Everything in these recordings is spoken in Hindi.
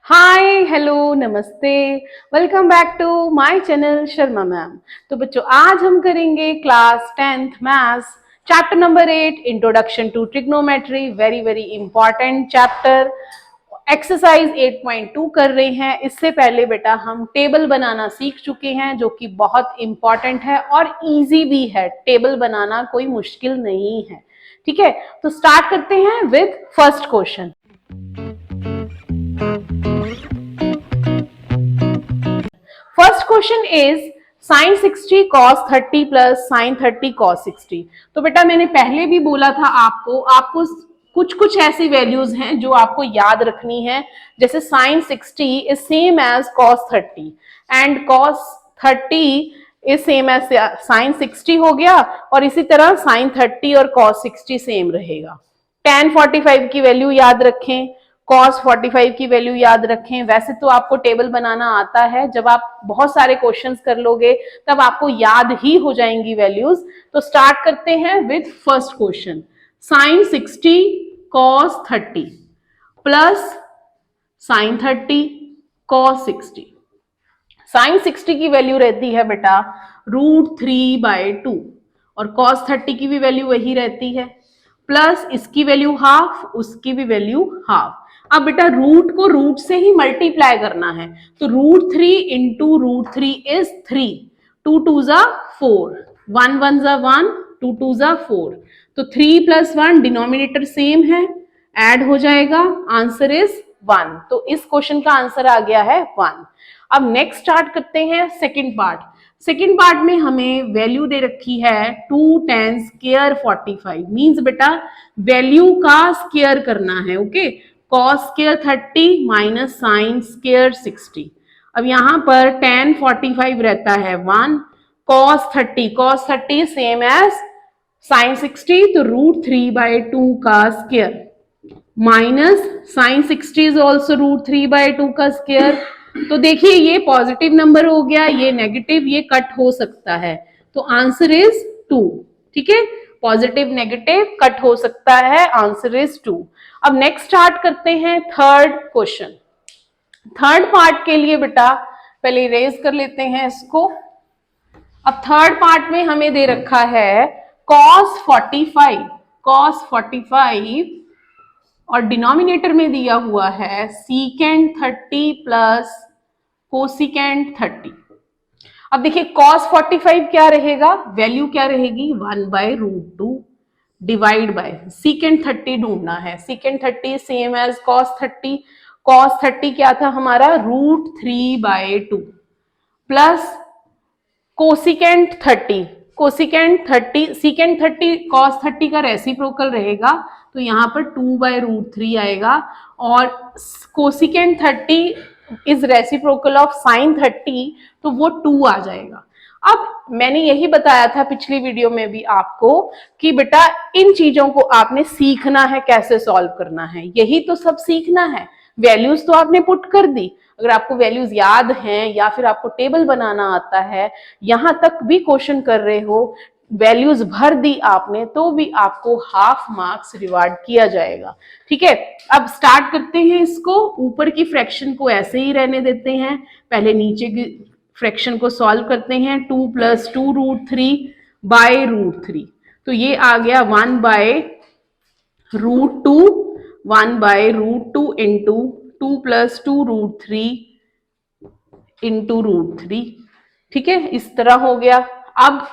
हाय हेलो नमस्ते। Welcome back to my channel Sharma ma'am. तो बच्चों आज हम करेंगे class 10th maths chapter number 8 introduction to trigonometry. Very very important chapter. Exercise 8.2 कर रहे हैं। इससे पहले बेटा हम टेबल बनाना सीख चुके हैं जो कि बहुत इंपॉर्टेंट है और इजी भी है। टेबल बनाना कोई मुश्किल नहीं है। ठीक है, तो स्टार्ट करते हैं with first question. First question is sin 60 cos 30 plus sin 30 cos 60। तो बेटा मैंने पहले भी बोला था आपको कुछ कुछ ऐसी वैल्यूज हैं जो आपको याद रखनी है। जैसे sin 60 is same as cos 30 and cos 30 is same as sin 60 हो गया, और इसी तरह sin 30 और cos 60 सेम रहेगा। tan 45 की वैल्यू याद रखें, cos 45 की वैल्यू याद रखें। वैसे तो आपको टेबल बनाना आता है, जब आप बहुत सारे क्वेश्चंस कर लोगे तब आपको याद ही हो जाएंगी वैल्यूज। तो स्टार्ट करते हैं with first question. sin 60 cos 30 plus sin 30 cos 60। sin 60 की वैल्यू रहती है बेटा √3/2 और cos 30 की भी वैल्यू वही रहती है, प्लस इसकी वैल्यू हाफ, उसकी भी वैल्यू हाफ। अब बेटा रूट को रूट से ही मल्टीप्लाई करना है, तो √3 इंटू √3 इज 3, 2 2 जा 4, 1 1 जा 1, 2 2 जा 4, तो 3 + 1 डिनोमिनेटर सेम है, ऐड हो जाएगा, आंसर इज 1। तो इस क्वेश्चन का आंसर आ गया है 1। अब नेक्स्ट स्टार्ट करते हैं सेकंड पार्ट। सेकंड पार्ट में हमें वैल्यू दे रखी है 2 tan स्क्वायर 45। मींस बेटा वैल्यू का स्क्वायर करना है। Okay, cos square 30 minus sin square 60। अब यहां पर tan 45 रहता है 1, cos 30 सेम एज sin 60, तो √3/2 का square minus sin 60 is also √3/2 का स्क्वायर। तो देखिए ये पॉजिटिव नंबर हो गया, ये नेगेटिव, ये कट हो सकता है, तो आंसर इज 2। ठीक है, पॉजिटिव नेगेटिव कट हो सकता है, आंसर इज 2। अब नेक्स्ट स्टार्ट करते हैं थर्ड क्वेश्चन। थर्ड पार्ट के लिए बेटा पहले इरेज कर लेते हैं इसको। अब थर्ड पार्ट में हमें दे रखा है cos 45 और डिनोमिनेटर में दिया हुआ है सीकेंड 30 प्लस कोसिकेंड 30। अब देखिए cos 45 क्या रहेगा, वैल्यू क्या रहेगी 1/√2 डिवाइड बाय सीकेंड 30 ढूंढना है। Secant 30 same as cos 30। cos 30 क्या था हमारा √3/2 प्लस कोसिकेंड 30। सीकेंड 30 cos 30 का रेसिप्रोकल रहेगा, तो यहां पर 2/√3 आएगा, और cosecant 30 is reciprocal of sin 30, तो वो 2 आ जाएगा। अब मैंने यही बताया था पिछली वीडियो में भी आपको कि बेटा इन चीजों को आपने सीखना है, कैसे सॉल्व करना है, यही तो सब सीखना है। वैल्यूज तो आपने पुट कर दी, अगर आपको वैल्यूज याद हैं या फिर आपको टेबल बनाना आता है, यहां तक भी क्वेश्चन कर रहे हो, वैल्यूज भर दी आपने, तो भी आपको हाफ मार्क्स रिवार्ड किया जाएगा। ठीक है, अब स्टार्ट करते हैं इसको। ऊपर की फ्रैक्शन को ऐसे ही रहने देते हैं, पहले नीचे की फ्रैक्शन को सॉल्व करते हैं। 2 + 2√3/√3, तो ये आ गया 1/√2, 1/√2 इंटू 2 + 2√3 इंटू √3। ठीक है, इस तरह हो गया। अब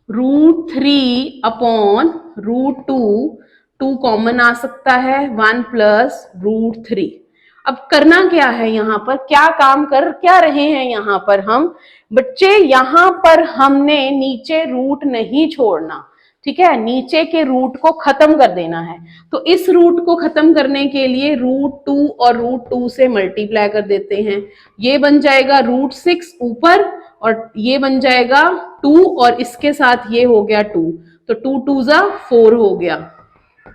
√3/√2, 2 कॉमन आ सकता है, 1 + √3। अब करना क्या है, यहां पर क्या काम कर क्या रहे हैं, यहां पर हम बच्चे, यहां पर हमने नीचे रूट नहीं छोड़ना। ठीक है, नीचे के रूट को खत्म कर देना है। तो इस रूट को खत्म करने के लिए √2 और √2 से मल्टीप्लाई कर देते हैं। ये बन जाएगा √6 ऊपर, और ये बन जाएगा 2, और इसके साथ ये हो गया 2, तो 2 2 जा 4 हो गया।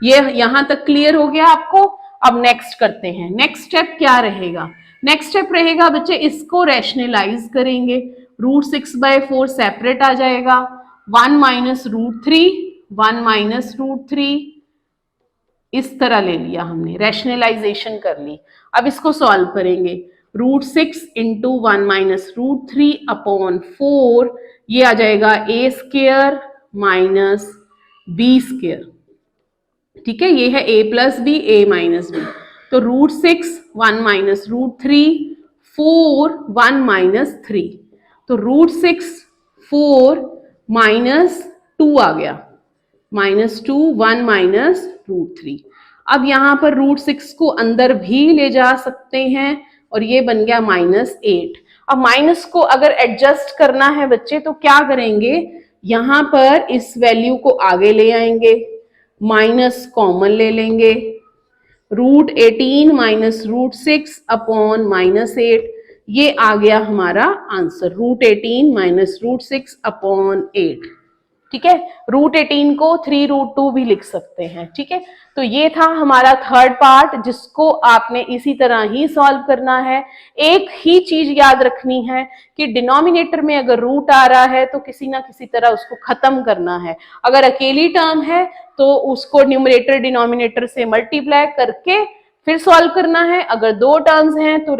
ये यहां तक क्लियर हो गया आपको। अब नेक्स्ट करते हैं। नेक्स्ट स्टेप क्या रहेगा, नेक्स्ट स्टेप रहेगा बच्चे इसको रैशनलाइज करेंगे। √6/4 सेपरेट आ जाएगा, 1 - √3, 1 - √3, इस तरह ले लिया हमने, रैशनलाइजेशन कर ली। अब इसको सॉल्व करेंगे। √6 इंटू 1 माइनस √3 अपॉन 4, ये आ जाएगा a square minus b square. ठीक है, ये है a plus B, a minus B. तो √6 1 माइनस √3 4 1 माइनस 3, तो √6 4 माइनस 2 आ गया, -2 1 माइनस √3। अब यहां पर √6 को अंदर भी ले जा सकते हैं और ये बन गया -8। अब माइनस को अगर एडजस्ट करना है बच्चे तो क्या करेंगे, यहां पर इस वैल्यू को आगे ले आएंगे, माइनस कॉमन ले लेंगे, √18 माइनस √6 अपॉन -8, ये आ गया हमारा आंसर, √18 माइनस √6 अपॉन 8। ठीक है, √18 को 3√2 भी लिख सकते हैं। ठीक है, तो ये था हमारा थर्ड पार्ट, जिसको आपने इसी तरह ही सॉल्व करना है। एक ही चीज याद रखनी है कि डिनोमिनेटर में अगर रूट आ रहा है तो किसी ना किसी तरह उसको खत्म करना है। अगर अकेली टर्म है तो उसको न्यूमरेटर डिनोमिनेटर से मल्टीप्लाई करके फिर सॉल्व करना है। अगर दो टर्म्स हैं तो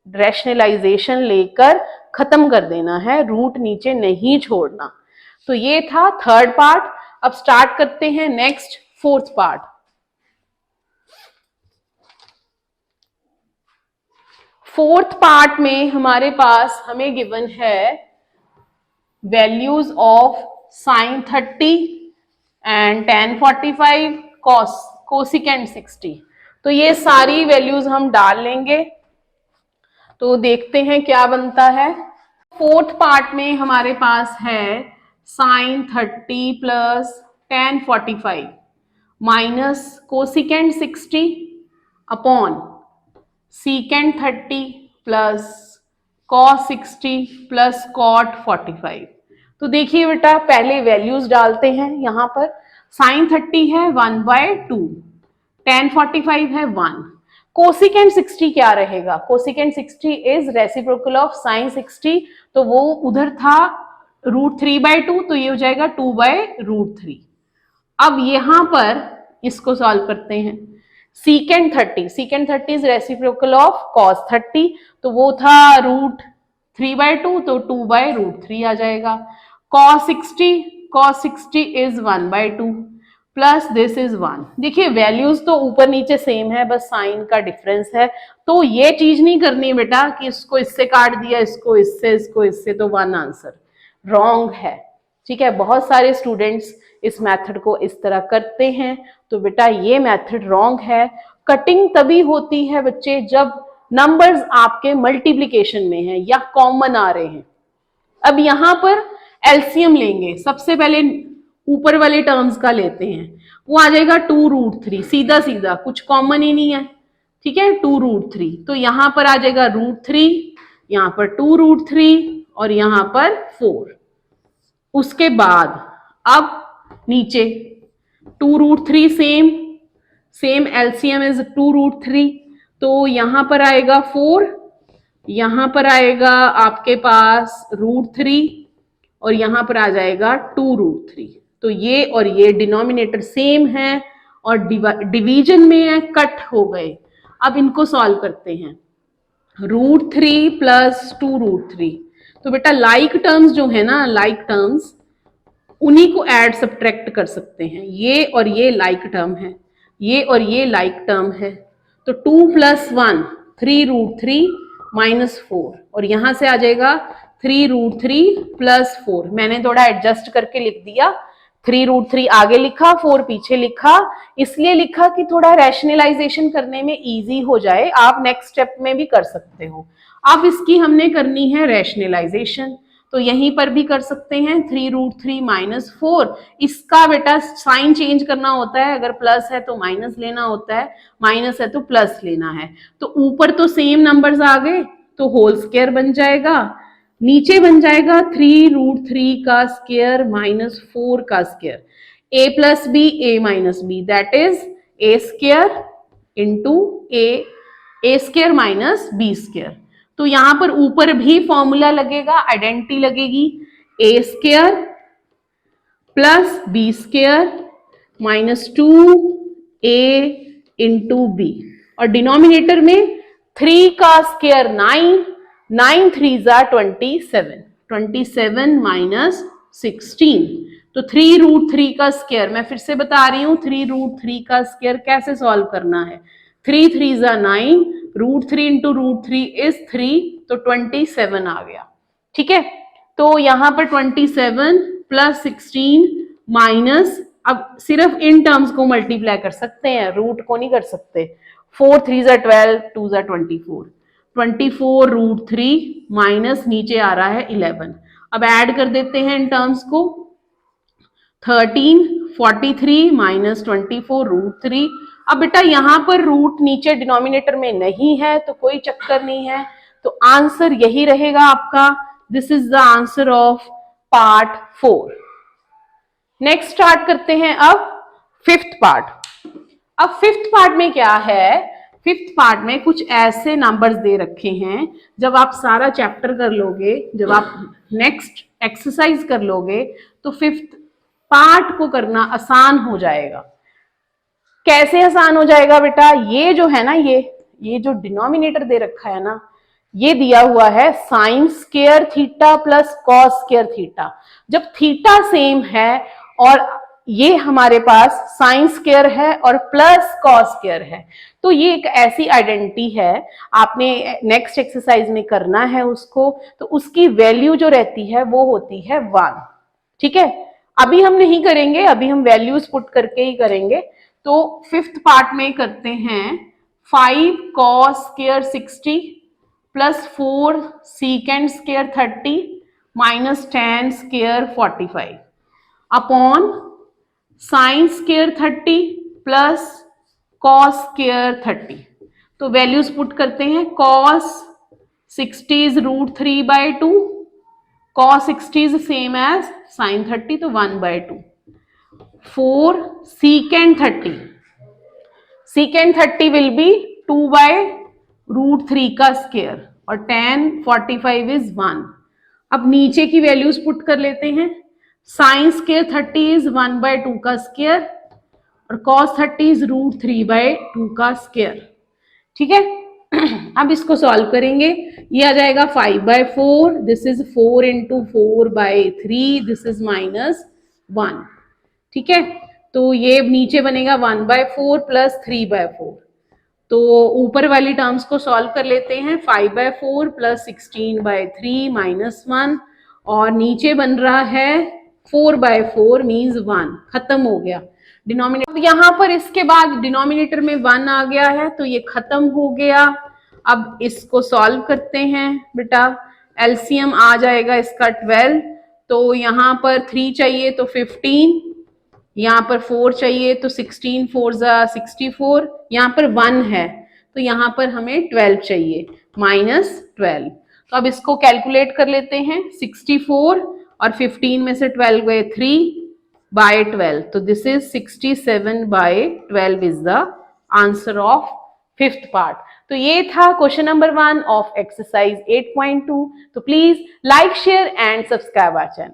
रैशनलाइजेशन लेकर खत्म कर देना है, रूट नीचे नहीं छोड़ना। तो ये था थर्ड पार्ट। अब स्टार्ट करते हैं next fourth part. Fourth part में हमारे पास हमें गिवन है values of sin 30 and tan 45 cosecant 60। तो ये सारी वैल्यूज हम डाल लेंगे, तो देखते हैं क्या बनता है। फोर्थ पार्ट में हमारे पास है sin 30 plus tan 45 minus cosecant 60 upon सीकेंड 30 plus cos 60 plus cot 45। तो देखिए बेटा, पहले वैल्यूज डालते हैं। यहां पर sin 30 है 1/2, tan 45 है 1, कोसिकेंड 60 क्या रहेगा, cosecant 60 is reciprocal of sin 60, तो वो उधर था √3/2, तो ये हो जाएगा 2/√3। अब यहां पर इसको सॉल्व करते हैं। सीकेंड 30 इज रेसिप्रोकल ऑफ cos 30, तो वो था √3/2, तो 2/√3 आ जाएगा। cos 60 is 1/2 plus this is 1। देखिए वैल्यूज तो ऊपर नीचे सेम है, बस साइन का डिफरेंस है। तो ये चीज नहीं करनी बेटा कि इसको इससे काट दिया, इसको इससे, तो 1 आंसर रॉन्ग है। ठीक है, बहुत सारे स्टूडेंट्स इस मेथड को इस तरह करते हैं, तो बेटा ये मेथड रॉन्ग है। कटिंग तभी होती है बच्चे जब नंबर्स आपके मल्टीप्लिकेशन में हैं या कॉमन आ रहे हैं। अब यहां पर एलसीएम लेंगे, सबसे पहले ऊपर वाले टर्म्स का लेते हैं, वो आ जाएगा 2√3, सीधा सीधा, कुछ कॉमन ही नहीं है। ठीक है, 2√3, तो यहां पर आ जाएगा √3, यहां पर 2√3 और यहां पर 4। उसके बाद अब नीचे 2√3 सेम एलसीएम इज 2√3, तो यहां पर आएगा 4, यहां पर आएगा आपके पास √3 और यहां पर आ जाएगा 2√3। तो ये और ये डिनोमिनेटर सेम है और डिवीजन में है, कट हो गए। अब इनको सॉल्व करते हैं। √3 प्लस 2√3, तो बेटा लाइक टर्म्स जो है ना, लाइक टर्म्स उन्हीं को ऐड सब्ट्रैक्ट कर सकते हैं। ये और ये लाइक टर्म है, ये और ये लाइक टर्म है, तो 2 + 1 3√3 -4, और यहां से आ जाएगा 3√3 + 4। मैंने थोड़ा एडजस्ट करके लिख दिया, 3√3 आगे लिखा, 4 पीछे लिखा। इसलिए लिखा कि थोड़ा रैशनलाइजेशन करने में इजी हो जाए, आप नेक्स्ट स्टेप में भी कर सकते हो। अब इसकी हमने करनी है रैशनलाइजेशन, तो यहीं पर भी कर सकते हैं। 3√3 -4, इसका बेटा साइन चेंज करना होता है, अगर प्लस है तो माइनस लेना होता है, माइनस है तो प्लस लेना है। तो ऊपर तो सेम नंबर्स आ गए तो होल स्क्वायर बन जाएगा, नीचे बन जाएगा 3√3 का स्क्वायर -4 का square, a + b a - b, that is a square into a square minus b square. तो यहां पर ऊपर भी फॉर्मूला लगेगा, आइडेंटिटी लगेगी, a square plus b square -2a into b। और डिनोमिनेटर में 3 का स्क्वायर 9, 9 3 जा 27, 27 माइनस 16। तो 3 रूट 3 का स्क्वायर, मैं फिर से बता रही हूं 3 रूट 3 का स्क्वायर कैसे सॉल्व करना है। 3 3 जा 9, रूट 3 इंटू रूट 3 इज 3, तो 27 आ गया। ठीक है, तो यहां पर 27 प्लस 16 माइनस, अब सिर्फ इन टर्म्स को मल्टीप्लाई कर सकते हैं, रूट को नहीं कर सकते। 4 3 जा 12, 2 जा 24, 24 रूट 3 माइनस नीचे आ रहा है 11। अब ऐड कर देते हैं इन टर्म्स को, 13 43 माइनस 24 रूट 3। अब बेटा यहां पर रूट नीचे डिनोमिनेटर में नहीं है तो कोई चक्कर नहीं है, तो आंसर यही रहेगा आपका। This is the answer of part 4। Next start करते हैं अब फिफ्थ पार्ट। अब फिफ्थ पार्ट में क्या है, फिफ्थ पार्ट में कुछ ऐसे नंबर्स दे रखे हैं, जब आप सारा चैप्टर कर लोगे, जब आप नेक्स्ट एक्सरसाइज कर लोगे तो फिफ्थ पार्ट को करना आसान हो जाएगा। कैसे आसान हो जाएगा बेटा, ये जो है ना, ये जो डिनोमिनेटर दे रखा है ना, ये दिया हुआ है sine square theta plus cos square theta. जब थीटा सेम है और ये हमारे पास साइन स्क्वायर है और प्लस कॉस स्क्वायर है, तो ये एक ऐसी आइडेंटिटी है, आपने नेक्स्ट एक्सरसाइज में करना है उसको, तो उसकी वैल्यू जो रहती है वो होती है 1। ठीक है, अभी हम नहीं करेंगे, अभी हम वैल्यूज पुट करके ही करेंगे। तो फिफ्थ पार्ट में करते हैं 5 cos square 60 plus 4 secant square 30 minus 10 square 45 upon sine square 30 plus cos square 30। तो वैल्यूज पुट करते हैं, cos 60 इज root 3/2, cos 60 is same as sine 30, तो 1/2। 4 secant 30, secant 30 विल बी 2/√3 का स्क्वायर, और 10 45 इज 1। अब नीचे की वैल्यूज पुट कर लेते हैं, साइन स्क्वायर 30 इज 1/2 का स्क्वायर और cos 30 इज √3/2 का स्क्वायर। ठीक है, अब इसको सॉल्व करेंगे, ये आ जाएगा 5/4, this is 4 into 4/3, this is -1। ठीक है, तो ये नीचे बनेगा 1/4 प्लस 3/4। तो ऊपर वाली टर्म्स को सॉल्व कर लेते हैं, 5/4 प्लस 16/3 -1, और नीचे बन रहा है 4/4 मीन्स 1, खत्म हो गया डिनोमिनेटर। यहां पर इसके बाद डिनोमिनेटर में 1 आ गया है, तो ये खत्म हो गया। अब इसको सॉल्व करते हैं बेटा, एलसीएम आ जाएगा इसका 12, तो यहां पर 3 चाहिए तो 15, यहाँ पर 4 चाहिए तो 16 4 जा 64, यहाँ पर 1 है तो यहाँ पर हमें 12 चाहिए, -12। तो अब इसको कैलकुलेट कर लेते हैं, 64 और 15 में से 12 गए 3/12, तो this is 67/12 is the answer of fifth part. तो ये था क्वेश्चन नंबर 1 ऑफ एक्सरसाइज 8.2। तो please like share and subscribe our channel.